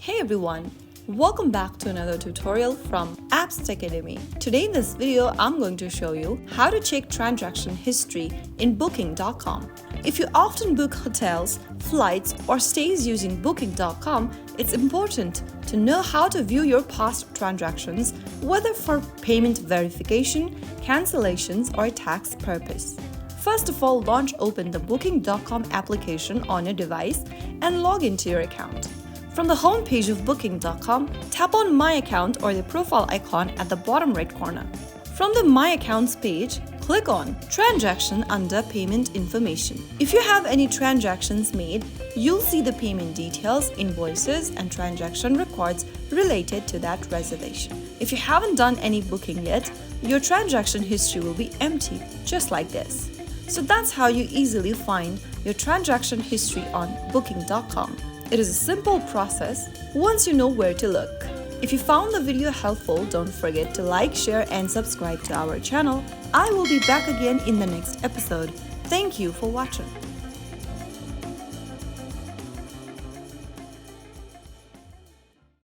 Hey everyone, welcome back to another tutorial from Apps Academy. Today in this video, I'm going to show you how to check transaction history in Booking.com. If you often book hotels, flights, or stays using Booking.com, it's important to know how to view your past transactions, whether for payment verification, cancellations, or a tax purpose. First of all, open the Booking.com application on your device and log into your account. From the home page of Booking.com, tap on My Account or the profile icon at the bottom right corner. From the My Accounts page, click on Transaction under Payment Information. If you have any transactions made, you'll see the payment details, invoices, and transaction records related to that reservation. If you haven't done any booking yet, your transaction history will be empty, just like this. So that's how you easily find your transaction history on Booking.com. It is a simple process once you know where to look. If you found the video helpful, don't forget to like, share, and subscribe to our channel. I will be back again in the next episode. Thank you for watching.